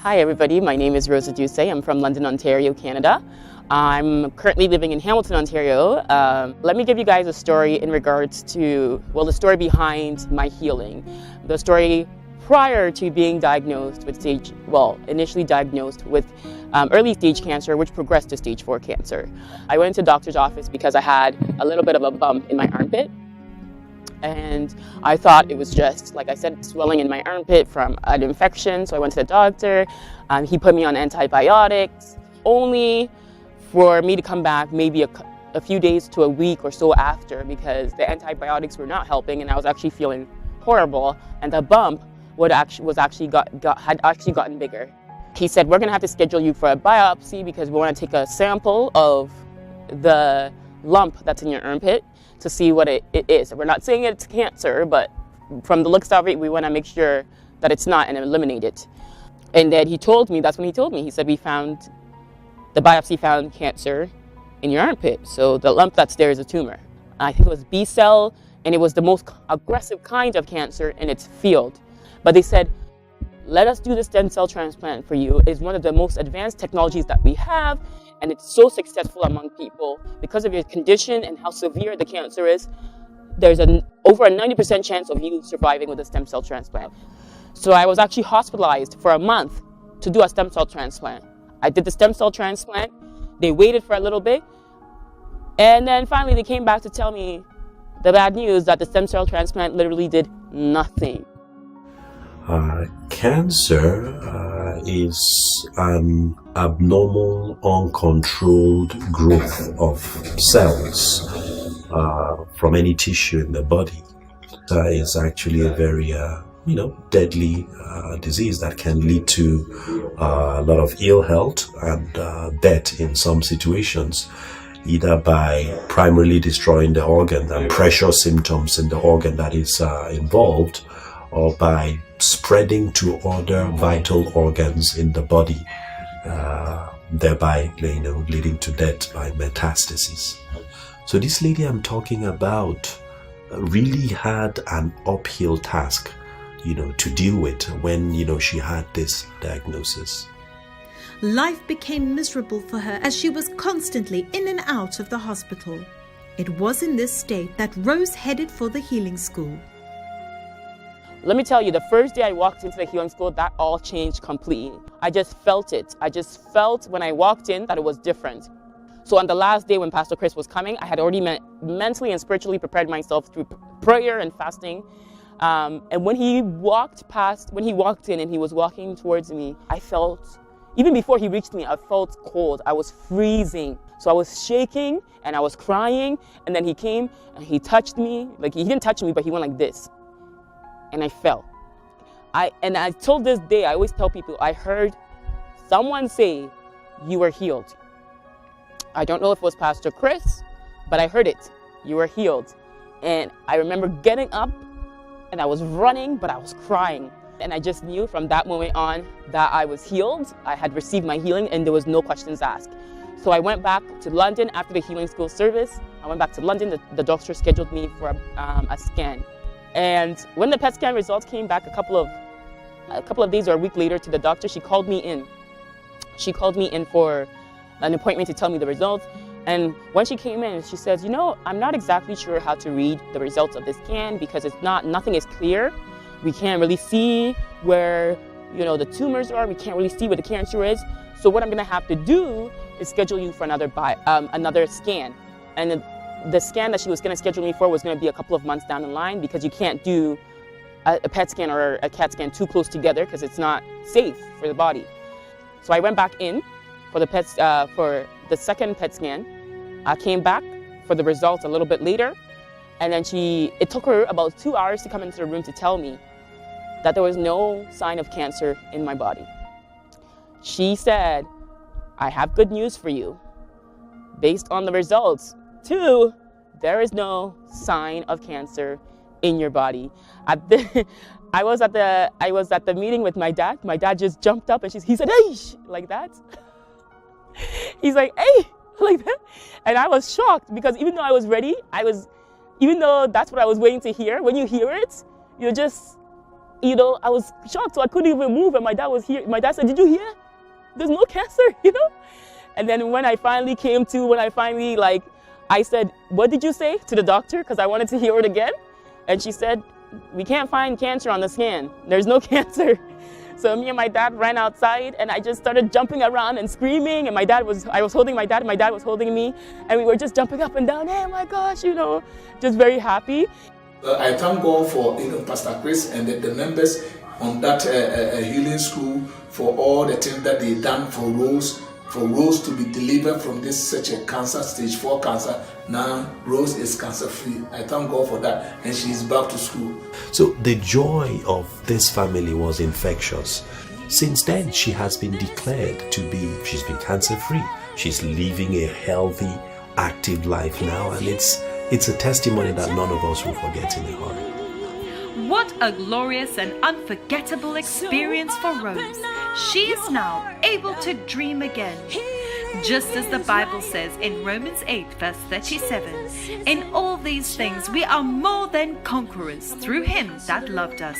Hi everybody, my name is Rosa Duce. I'm from London, Ontario, Canada. I'm currently living in Hamilton, Ontario. Let me give you guys a story in regards to, the story behind my healing. The story prior to being diagnosed with initially diagnosed with early stage cancer, which progressed to stage 4 cancer. I went to the doctor's office because I had a little bit of a bump in my armpit. And I thought it was just, like I said, swelling in my armpit from an infection. So I went to the doctor. He put me on antibiotics, only for me to come back maybe a few days to a week or so after, because the antibiotics were not helping and I was actually feeling horrible. And the bump had actually gotten bigger. He said, we're going to have to schedule you for a biopsy because we want to take a sample of the lump that's in your armpit to see what it is. We're not saying it's cancer, but from the looks of it, we want to make sure that it's not and eliminate it. And then that's when he told me, he said, the biopsy found cancer in your armpit. So the lump that's there is a tumor. I think it was B cell, and it was the most aggressive kind of cancer in its field. But they said, let us do the stem cell transplant for you. It's one of the most advanced technologies that we have, and it's so successful among people because of your condition and how severe the cancer is. There's over a 90% chance of you surviving with a stem cell transplant. So I was actually hospitalized for a month to do a stem cell transplant. I did the stem cell transplant. They waited for a little bit, and then finally they came back to tell me the bad news that the stem cell transplant literally did nothing. Cancer is an abnormal, uncontrolled growth of cells from any tissue in the body. It's actually a very, deadly disease that can lead to a lot of ill health and death in some situations, either by primarily destroying the organ and pressure symptoms in the organ that is involved, or by spreading to other vital organs in the body, thereby leading to death by metastasis. So this lady I'm talking about really had an uphill task, to deal with when, she had this diagnosis. Life became miserable for her as she was constantly in and out of the hospital. It was in this state that Rose headed for the healing school. Let me tell you, the first day I walked into the healing school, that all changed completely. I just felt it. I just felt when I walked in that it was different. So on the last day when Pastor Chris was coming, I had already mentally and spiritually prepared myself through prayer and fasting. And when he walked in and he was walking towards me, I felt, even before he reached me, I felt cold. I was freezing. So I was shaking and I was crying. And then he came and he touched me. Like, he didn't touch me, but he went like this. And I fell. Till this day, I always tell people, I heard someone say, you were healed. I don't know if it was Pastor Chris, but I heard it. You were healed. And I remember getting up and I was running, but I was crying. And I just knew from that moment on that I was healed. I had received my healing and there was no questions asked. So I went back to London after the healing school service. I went back to London. The doctor scheduled me for a scan. And when the PET scan results came back a couple of days or a week later to the doctor, she called me in. She called me in for an appointment to tell me the results. And when she came in, she says, I'm not exactly sure how to read the results of the scan because nothing is clear. We can't really see where, the tumors are. We can't really see where the cancer is. So what I'm going to have to do is schedule you for another scan. And the scan that she was going to schedule me for was going to be a couple of months down the line because you can't do a PET scan or a CAT scan too close together because it's not safe for the body. So I went back in for the second PET scan. I came back for the results a little bit later, and then it took her about 2 hours to come into the room to tell me that there was no sign of cancer in my body. She said, I have good news for you. Based on the results, there is no sign of cancer in your body. I was at the meeting with my dad. My dad just jumped up and he said, hey, like that. He's like, hey, like that. And I was shocked because even though I was ready, even though that's what I was waiting to hear, when you hear it, you know, I was shocked, so I couldn't even move. And my dad was here. My dad said, "Did you hear? There's no cancer," you know? And then when I finally came to, I said, "What did you say to the doctor?" Because I wanted to hear it again. And she said, "We can't find cancer on the scan. There's no cancer." So me and my dad ran outside, and I just started jumping around and screaming. And I was holding my dad, and my dad was holding me. And we were just jumping up and down. Hey, my gosh, you know, just very happy. I thank God for Pastor Chris and the members on that healing school for all the things that they done for Rose to be delivered from this such a cancer, stage 4 cancer. Now Rose is cancer free. I thank God for that, and she is back to school. So the joy of this family was infectious. Since then, she has been declared she's been cancer free. She's living a healthy, active life now, and it's a testimony that none of us will forget in a hurry. What a glorious and unforgettable experience for Rose. She is now able to dream again. Just as the Bible says in Romans 8 verse 37, "In all these things we are more than conquerors through him that loved us."